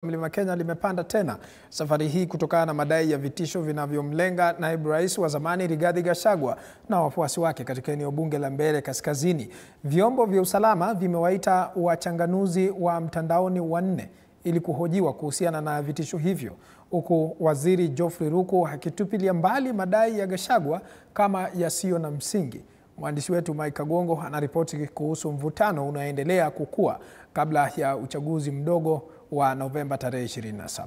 Mlima Kenya limepanda tena, safari hii kutokana na madai ya vitisho vinavyomlenga naibu rais wa zamani Rigathi Gachagua na wafuasi wake katika eneo bunge la Mbeere Kaskazini. Vyombo vya usalama vimewaita wachanganuzi wa mtandaoni wanne ili kuhojiwa kuhusiana na vitisho hivyo, huku waziri Geoffrey Ruku akitupilia mbali madai ya Gachagua kama yasiyo na msingi. Mwandishi wetu Mike Kagongo anaripoti kuhusu mvutano unaoendelea kukua kabla ya uchaguzi mdogo wa Novemba tarehe 27.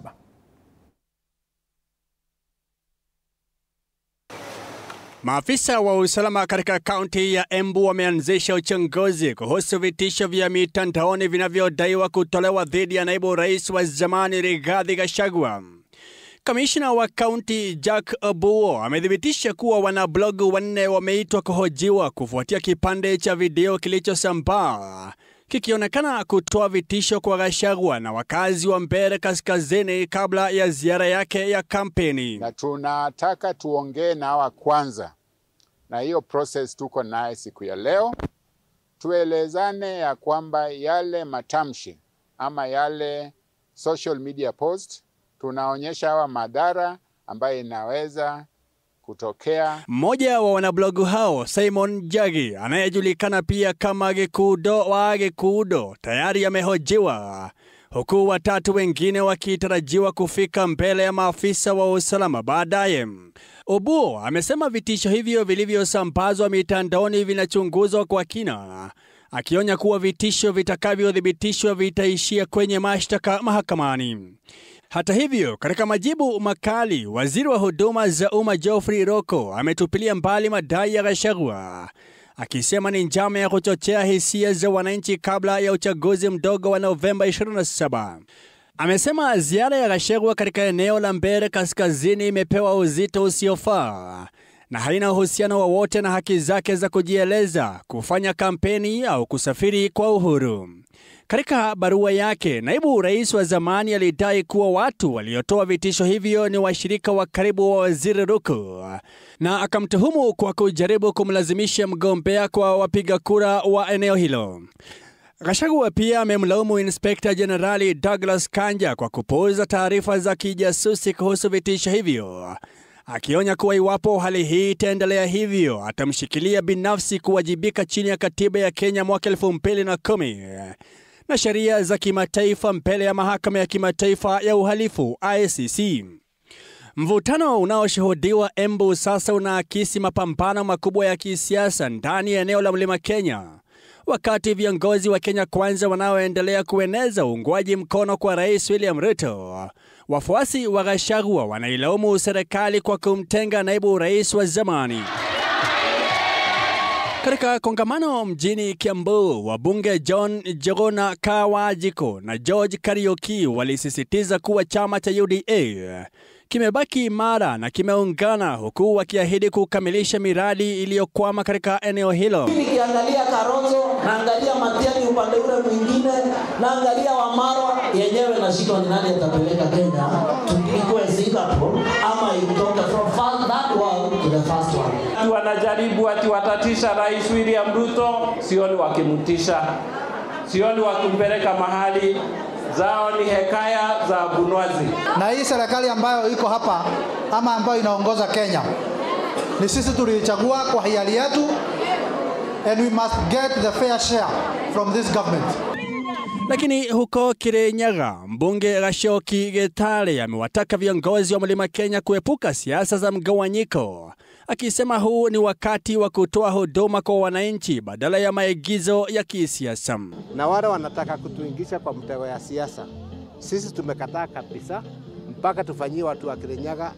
Maafisa wa usalama katika kaunti ya Embu wameanzisha uchunguzi kuhusu vitisho vya mitandaoni vinavyodaiwa kutolewa dhidi ya naibu rais wa zamani Rigathi Gachagua. Kamishna wa kaunti Jack Obuo amethibitisha kuwa wanablogu wanne wameitwa kuhojiwa kufuatia kipande cha video kilichosambaa kikionekana kutoa vitisho kwa Gachagua na wakazi wa Mbeere Kaskazini kabla ya ziara yake ya kampeni. Na tunataka tuongee na hawa kwanza, na hiyo process tuko naye siku ya leo. Tuelezane ya kwamba yale matamshi ama yale social media post tunaonyesha hawa madhara ambayo inaweza kutokea. Mmoja wa wanablogu hao, Simon Jagi, anayejulikana pia kama Gikudo wa Gikudo, tayari amehojiwa, huku watatu wengine wakitarajiwa kufika mbele ya maafisa wa usalama baadaye. Obuo amesema vitisho hivyo vilivyosambazwa mitandaoni vinachunguzwa kwa kina, akionya kuwa vitisho vitakavyodhibitishwa vitaishia kwenye mashtaka mahakamani. Hata hivyo, katika majibu makali, waziri wa huduma za umma Geoffrey Ruku ametupilia mbali madai ya Gachagua, akisema ni njama ya kuchochea hisia za wananchi kabla ya uchaguzi mdogo wa Novemba 27. Amesema ziara ya Gachagua katika eneo la Mbeere Kaskazini imepewa uzito usiofaa na haina uhusiano wowote na haki zake za kujieleza, kufanya kampeni au kusafiri kwa uhuru. Katika barua yake, naibu rais wa zamani alidai kuwa watu waliotoa vitisho hivyo ni washirika wa karibu wa waziri Ruku, na akamtuhumu kwa kujaribu kumlazimisha mgombea kwa wapiga kura wa eneo hilo. Gachagua pia amemlaumu Inspector Generali Douglas Kanja kwa kupuuza taarifa za kijasusi kuhusu vitisho hivyo, akionya kuwa iwapo hali hii itaendelea hivyo atamshikilia binafsi kuwajibika chini ya katiba ya Kenya mwaka 2010 na sheria za kimataifa mbele ya mahakama ya kimataifa ya uhalifu ICC. Mvutano unaoshuhudiwa Embu sasa unaakisi mapambano makubwa ya kisiasa ndani ya eneo la Mlima Kenya, wakati viongozi wa Kenya Kwanza wanaoendelea kueneza uungwaji mkono kwa Rais William Ruto, wafuasi wa Gachagua wanailaumu serikali kwa kumtenga naibu rais wa zamani. Katika kongamano mjini Kiambu, wabunge John Njuguna Kawajiko na George Kariuki walisisitiza kuwa chama cha UDA kimebaki imara na kimeungana, huku wakiahidi kukamilisha miradi iliyokwama katika eneo hilo. Nikiangalia Karonzo, naangalia Matiang'i upande ule mwingine, naangalia Wamarwa, yenyewe na shida ni nani atapeleka Kenya tukikuwe Singapore ama itoke from that world to the first one. Wanajaribu watatisha Rais William Ruto, sioni wakimtisha, sioni wakimpeleka mahali, zao ni hekaya za bunwazi. Na hii serikali ambayo iko hapa ama ambayo inaongoza Kenya, ni sisi tulichagua kwa hiari yetu, and we must get the fair share from this government. Lakini huko Kirinyaga, mbunge Gachoki Gitare amewataka viongozi wa Mlima Kenya kuepuka siasa za mgawanyiko, akisema huu ni wakati wa kutoa huduma kwa wananchi badala ya maigizo ya kisiasa. Na wale wanataka kutuingisha kwa mtego ya siasa, sisi tumekataa kabisa, mpaka tufanyie watu wa Kirinyaga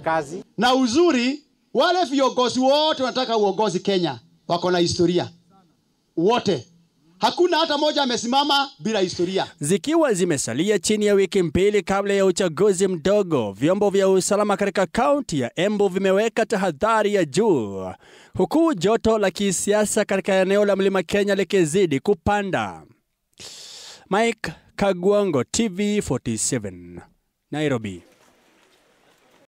kazi. Na uzuri, wale viongozi wote wanataka uongozi Kenya wako na historia wote. Hakuna hata moja amesimama bila historia. Zikiwa zimesalia chini ya wiki mbili kabla ya uchaguzi mdogo, vyombo vya usalama katika kaunti ya Embu vimeweka tahadhari ya juu, huku joto la kisiasa katika eneo la Mlima Kenya likizidi kupanda. Mike Kagongo, TV 47, Nairobi.